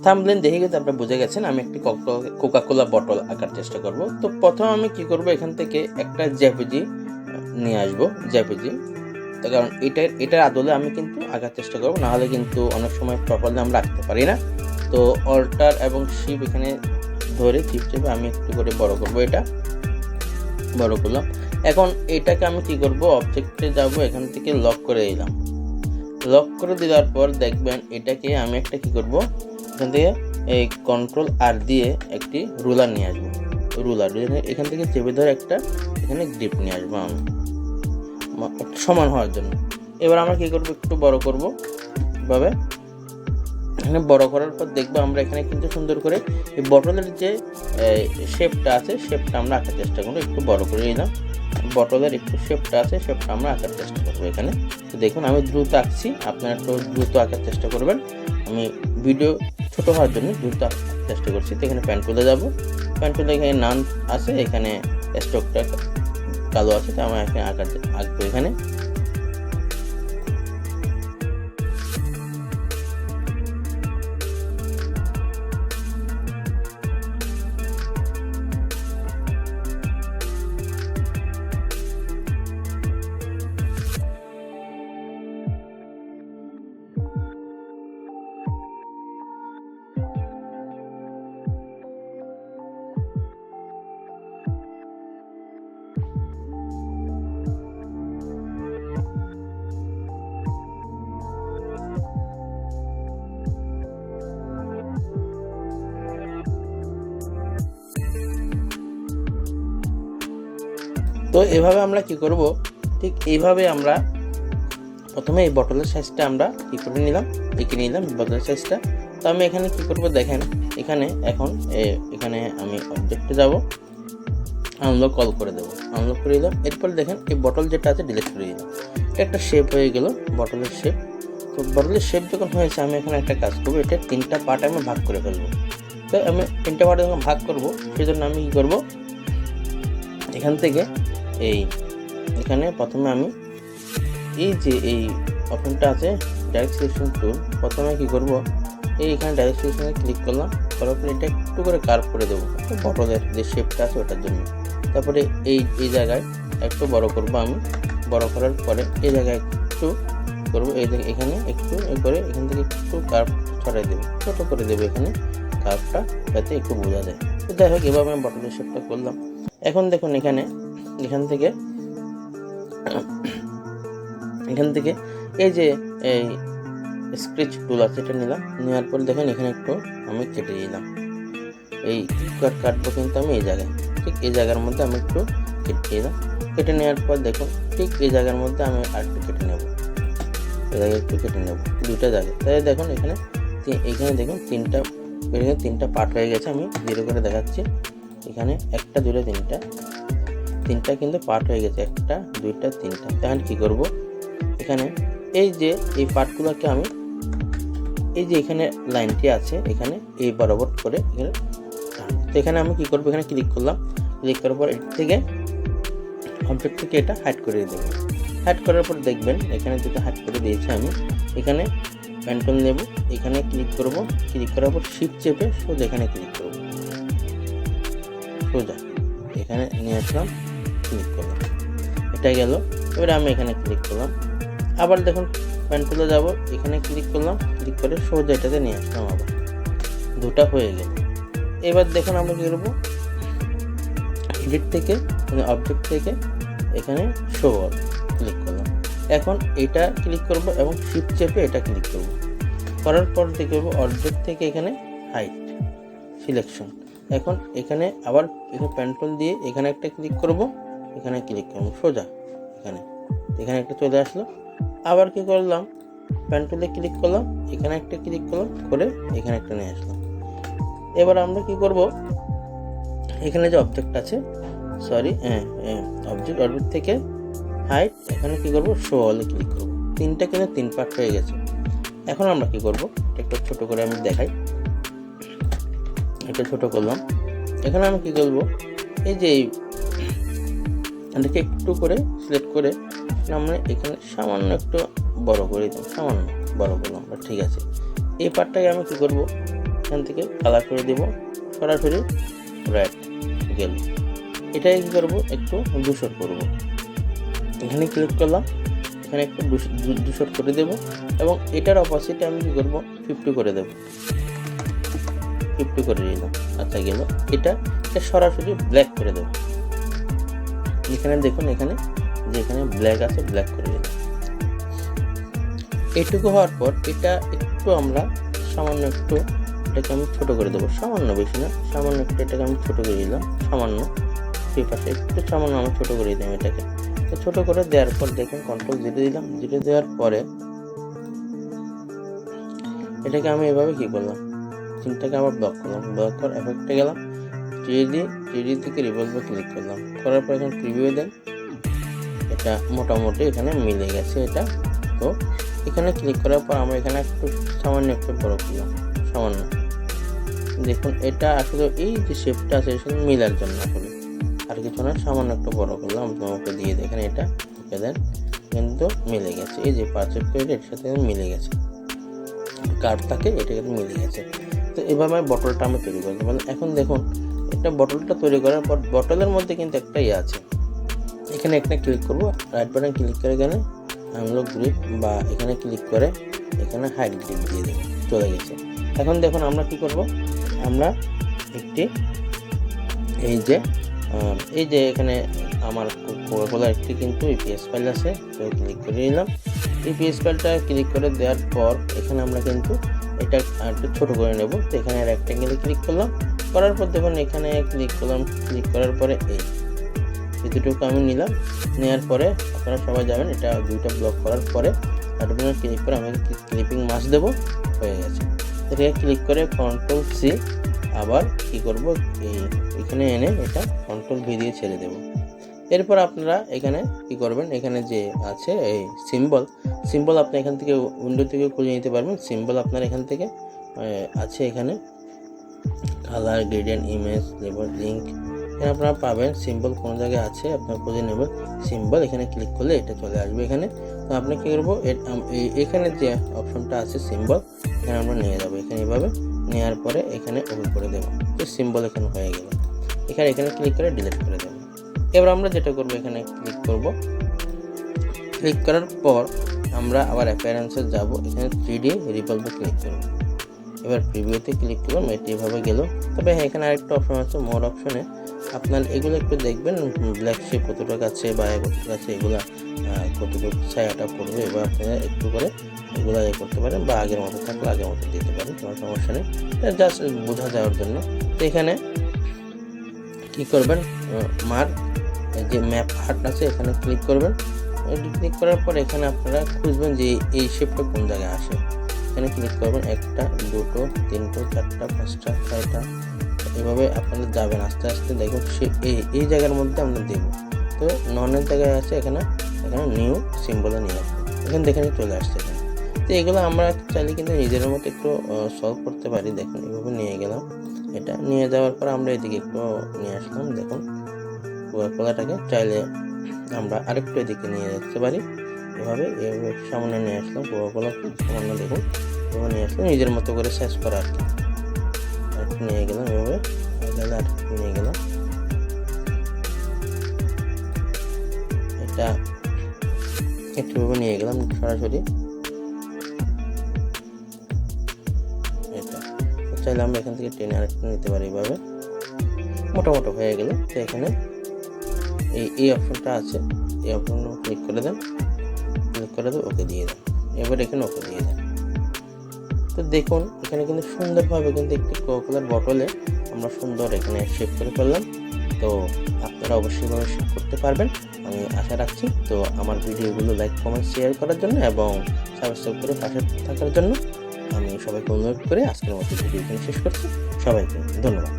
Thumbnail দেখে কিন্তু আপনারা বুঝে গেছেন আমি একটি কোকা কোলা বটল আঁকার চেষ্টা করব। তো প্রথমে আমি কি করব, এখান থেকে একটা জেপিজি নিয়ে আসবো, জেপিজি। তো কারণ এটার আদলে আমি কিন্তু আঁকার চেষ্টা করব, না হলে কিন্তু অনেক সময় প্রপারলি আমরা আঁকতে পারি না। তো অল্টার এবং শিপ এখানে ধরে চিপ চেপে আমি একটু করে বড় করব, এটা বড় করলাম। এখন এটাকে আমি কি করব, অবজেক্টে যাব, এখান থেকে লক করে দিলাম। লক করে দেওয়ার পর দেখবেন এটাকে আমি একটা কি করব, এখান থেকে এই কন্ট্রোল আর দিয়ে একটি রুলার নিয়ে আসবো। রুলার এখান থেকে চেপে ধরে একটা এখানে গ্রিপ নিয়ে আসবো আমি সমান হওয়ার জন্য। এবার আমরা কি করব, একটু বড় করব এভাবে। এখানে বড় করার পর দেখবো আমরা এখানে কিন্তু সুন্দর করে এই বটলের যে শেপটা আছে শেপটা আমরা আঁকার চেষ্টা করবো। একটু বড় করে নিলাম, বটলের একটু শেপটা আছে শেপটা আমরা আঁকার চেষ্টা করবো এখানে। তো দেখুন আমি দ্রুত আঁকছি, আপনারা একটু দ্রুত আঁকার চেষ্টা করবেন। আমি ভিডিও ছোট হওয়ার জন্য দ্রুত চেষ্টা করছি। তো এখানে প্যান টুলে যাবো, প্যান টুলে এখানে নান আছে, এখানে স্ট্রোকটা কালো আছে, তো আমরা এখানে আঁকবো এখানে। তো এভাবে আমরা কি করব, ঠিক এইভাবে আমরা প্রথমে এই বটলের সাইজটা আমরা কি করে নিলাম, এঁকে নিলাম বটলের সাইজটা। তো আমি এখানে কি করব দেখেন, এখানে এখন এখানে আমি অবজেক্টে যাব, আনলক কল করে দেবো, আনলক করে দিলাম। এরপর দেখেন এই বটল যেটা আছে ডিলিট করে দিলাম, এটা একটা শেপ হয়ে গেল বটলের শেপ। তো বটলের শেপ যখন হয়েছে আমি এখানে একটা কাজ করবো, এটা 3টা পার্টে আমি ভাগ করে ফেলবো। তো আমি 3টা পার্টে যখন ভাগ করবো সেই জন্য আমি কি করবো, এখান থেকে এখানে প্রথমে আমি এই যে এই অপশনটা আছে ডাইরেক্ট সিলেকশন টুল, প্রথমে কি করব, এখানে ডাইরেক্ট সিলেকশনে ক্লিক করলাম, করার পরে এটা একটু করে কার্ভ করে দেবো বটলের যে শেপটা আছে ওটার জন্য। তারপরে এই জায়গায় একটু বড় করব আমি, বড় করার পরে এই জায়গায় একটু করবো, এখানে একটু করে এখান থেকে একটু কার্ভ ছড়াই দেবো, ছোটো করে দেবো এখানে কার্ভটা, যাতে একটু বোঝা যায়। তো যাই হোক এভাবে আমি বটলের শেপটা করলাম। এখন দেখুন এখান থেকে এই যে এই স্কেচ টুল আছে এটা নিলাম, নেওয়ার পর দেখেন এখানে একটু আমি কেটে দিলাম। এই কাটবো কিন্তু আমি এই জায়গায়, ঠিক এই জায়গার মধ্যে আমি একটু কেটে দিলাম। কেটে নেওয়ার পর দেখুন ঠিক এই জায়গার মধ্যে আমি আর একটু কেটে নেব, এই জায়গায় একটু কেটে নেব, দুটো জায়গায়। তাই দেখুন এখানে দেখুন 3টা পার্ট হয়ে গেছে। আমি জিরো করে দেখাচ্ছি, এখানে 1টা 2টা 3টা কিন্তু পার্ট হয়ে গেছে, 1টা 2টা 3টা। তখন কি করব, এখানে এই যে এই পার্টগুলোকে আমি এই যে এখানে লাইনটি আছে এখানে এই বরাবর করে এখানে আমি কি করব, এখানে ক্লিক করলাম, ক্লিক করার পর এর থেকে অবজেক্ট থেকে এটা হাইড করে দেবো। হাইড করার পর দেখবেন এখানে যেটা হাইড করে দিয়েছি আমি, এখানে পেন টুল নেব, এখানে ক্লিক করব, ক্লিক করার পর শিফট চেপে সোজা এখানে ক্লিক করব, সোজা এখানে নিয়ে আসলাম, ক্লিক করলাম, এটা গেল। এবারে আমি এখানে ক্লিক করলাম, আবার দেখুন পেন টুলে যাব, এখানে ক্লিক করলাম, ক্লিক করে সোজা এটাতে নিয়ে আসলাম, আবার দুটা হয়ে গেল। এবার দেখুন আমরা কি করবো, এডিট থেকে অবজেক্ট থেকে এখানে শো অল ক্লিক করলাম। এখন এটা ক্লিক করব এবং শিফট চেপে এটা ক্লিক করব, করার পর দেখব অবজেক্ট থেকে এখানে হাইট সিলেকশন। এখন এখানে আবার এখানে পেন টুল দিয়ে এখানে একটা ক্লিক করব, এখানে ক্লিক করব সোজা, এখানে একটা চলে আসলো। আবার কি করলাম, পেন টুলে ক্লিক করলাম, এখানে একটা ক্লিক করলাম করে এখানে একটা নিয়ে আসলাম। এবার আমরা কি করব, এখানে যে অবজেক্ট আছে অবজেক্ট থেকে হাইট, এখানে কি করব শো অলে ক্লিক করব। 3টা কিন্তু 3 পার্ট হয়ে গেছে। এখন আমরা কি করব, একটু ছোট করে আমি দেখাই, এটা ছোট করলাম। এখানে আমি কি করব, এই যে এটাকে একটু করে সিলেক্ট করে আমরা এখানে সামান্য একটু বড় করে দিই, সামান্য বড় করলাম, ঠিক আছে। এই পার্টটাকে আমি কি করব, এখান থেকে কালার করে দেব সরাসরি রেড গেল। এটাই কি করবো, একটু ধূসর করব। এখানে ক্লিক করলাম, এখানে একটু ধূসর করে দেব এবং এটার অপোজিটে আমি কি করব 50 করে দেব, 50 করে দিলাম। আচ্ছা গেল। এটা সরাসরি ব্ল্যাক করে দেব। এখানে দেখুন, এখানে যেখানে ব্ল্যাক আছে ব্ল্যাক করে দিলাম। এইটুকু হওয়ার পর এটা একটু আমরা সামান্য একটু এটাকে আমি ছোট করে দেবো, সামান্য, বেশি না, সামান্য একটু এটাকে আমি ছোট করে দিলাম, সামান্য পাশে একটু সামান্য আমি ছোট করে দিলাম এটাকে। তো ছোট করে দেওয়ার পর দেখুন Ctrl 0 দিলাম, 0 দেওয়ার পরে এটাকে আমি এভাবে কি করলাম, তিনটাকে আবার ব্লক করলাম, ব্লক করে এফেক্টে গেলাম, 3D থেকে রিভলভে ক্লিক করলাম, করার পর এখানে প্রিভিউ দেন। এটা মোটামুটি এখানে মিলে গেছে এটা। তো এখানে ক্লিক করার পর আমরা এখানে একটু সামান্য একটু বড় করলাম, সামান্য। দেখুন এটা আসলে এই যে শেপটা আছে এর সাথে মিলার জন্য, আসলে আর কিছু না, সামান্য একটু বড় করলাম, ওকে দিয়ে দেখেন এটা ওকে দেন, কিন্তু মিলে গেছে। এই যে পারফেক্ট এর সাথে মিলে গেছে, কার্ভ থাকে এটা কিন্তু মিলে গেছে। তো এভাবে বটলটা আমি তৈরি করতে পারলাম। এখন দেখুন এটা বটলটা তৈরি করার পর বটলের মধ্যে কিন্তু একটা ইয়ে আছে, এখানে একটা ক্লিক করব, রাইট বাটন ক্লিক করে এখানে আনলক গ্রিপ বা এখানে ক্লিক করে এখানে হাইড গ্রিপ দিয়ে দেবো, চলে গেছে। এখন দেখুন আমরা কি করব, আমরা একটি এই যে এখানে আমার কোকাকোলা একটি কিন্তু ইপিএস ফাইল আছে, তো ক্লিক করে নিলাম। ইপিএস ফাইলটা ক্লিক করে দেওয়ার পর এখানে আমরা কিন্তু এটা একটু ছোট করে নেব। তো এখানে রেক্ট্যাঙ্গেলে ক্লিক করলাম, করার পর দেখুন এখানে ক্লিক করলাম, ক্লিক করার পরে এই দুটোকে আমি নিলাম, নেওয়ার পরে আপনারা সবাই যাবেন, এটা দুইটা ব্লক করার পরে অ্যাডভান্স ক্লিক করে আমি ক্লিপিং মাছ দেবো, হয়ে গেছে। এটাকে ক্লিক করে Ctrl C, আবার কি করব, এখানে এনে এটা Ctrl V দিয়ে ছেড়ে দেব। এরপর আপনারা এখানে কি করবেন, এখানে যে আছে এই সিম্বল আপনি এখান থেকে উইন্ডো থেকে খুঁজে নিতে পারবেন। সিম্বল আপনার এখান থেকে আছে, এখানে colour, gradient, image, label, link, এখানে আপনারা পাবেন। সিম্বল কোন জায়গায় আছে আপনারা খুঁজে নেবেন, সিম্বল এখানে ক্লিক করলে এটা চলে আসবে এখানে। তো আপনি কি করবো, এখানে যে অপশনটা আছে সিম্বল, এখানে আমরা নিয়ে যাবো, এখানে এভাবে নেওয়ার পরে এখানে ওকে করে দেবো, তো সিম্বল এখানে হয়ে গেল। এখানে ক্লিক করে ডিলিট করে দেবো। এবার আমরা যেটা করবো, এখানে ক্লিক করব, ক্লিক করার পর আমরা আবার অ্যাপিয়ারেন্সে যাব, এখানে 3D রিভলভে ক্লিক করব। এবার প্রিভিউতে ক্লিক করলাম, এটি এভাবে গেল। তবে হ্যাঁ, এখানে আরেকটা অপশন আছে, মোর অপশনে আপনার এগুলো একটু দেখবেন, ব্ল্যাক শেপ কতটা আছে বা কতটা আছে, এগুলো কতটুকু ছায়াটা পড়বে, এবার আপনারা একটু করে এগুলো করতে পারেন, বা আগের মতো থাকলে আগের মতো দিতে পারেন, কোনো সমস্যা নেই, জাস্ট বোঝা যাওয়ার জন্য। তো এখানে কি করবেন, যে ম্যাপ আর্ট আছে এখানে ক্লিক করবেন। ক্লিক করার পর এখানে আপনারা খুঁজবেন যে এই শেপটা কোন জায়গায় আসে, এখানে ক্লিক করবেন, 1টা 2টো 3টো 4টা 5টা 6টা, এভাবে আপনারা যাবেন আস্তে আস্তে। দেখুন এই জায়গার মধ্যে আমরা দেবো, তো ননের জায়গায় আছে, এখানে নিউ সিম্বলে নিয়ে আসবো, এখানে দেখেন চলে আসছে এখানে। তো এগুলো আমরা চাইলে কিন্তু নিজের মতো একটু সলভ করতে পারি। দেখুন এভাবে নিয়ে গেলাম, এটা নিয়ে যাওয়ার পর আমরা এদিকে একটু নিয়ে আসলাম। দেখুন কোকাকোলাটাকে চাইলে আমরা আরেকটু এদিকে নিয়ে যেতে পারি, এভাবে সামনে নিয়ে আসলাম কোকাকোলাকে, সামান্য দেখুন এভাবে নিয়ে আসলাম, নিজের মতো করে সাইজ করা আর কি। আরেকটু নিয়ে গেলাম এভাবে, আরেকটু নিয়ে গেলাম, এটা একটুভাবে নিয়ে গেলাম সরাসরি। এটা চাইলে আমরা এখান থেকে টেনে আরেকটু নিতে পারি, এইভাবে মোটামুটি হয়ে গেল। তো এখানে এই অপশনটা আছে, এই অপশনটা ক্লিক করে দেন, ওকে দিয়ে দেন। এবার এখানে ওকে দিয়ে দেন। তো দেখুন এখানে কিন্তু সুন্দরভাবে কিন্তু একটি কোকাকোলার বটলে আমরা সুন্দর এখানে শেপ করে ফেললাম। তো আপনারা অবশ্যই শেপ করতে পারবেন আমি আশা রাখছি। তো আমার ভিডিওগুলো লাইক, কমেন্ট, শেয়ার করার জন্য এবং সাবস্ক্রাইব করে পাশে থাকার জন্য আমি সবাইকে অনুরোধ করে আজকের মতো ভিডিও শেষ করছি। সবাইকে ধন্যবাদ।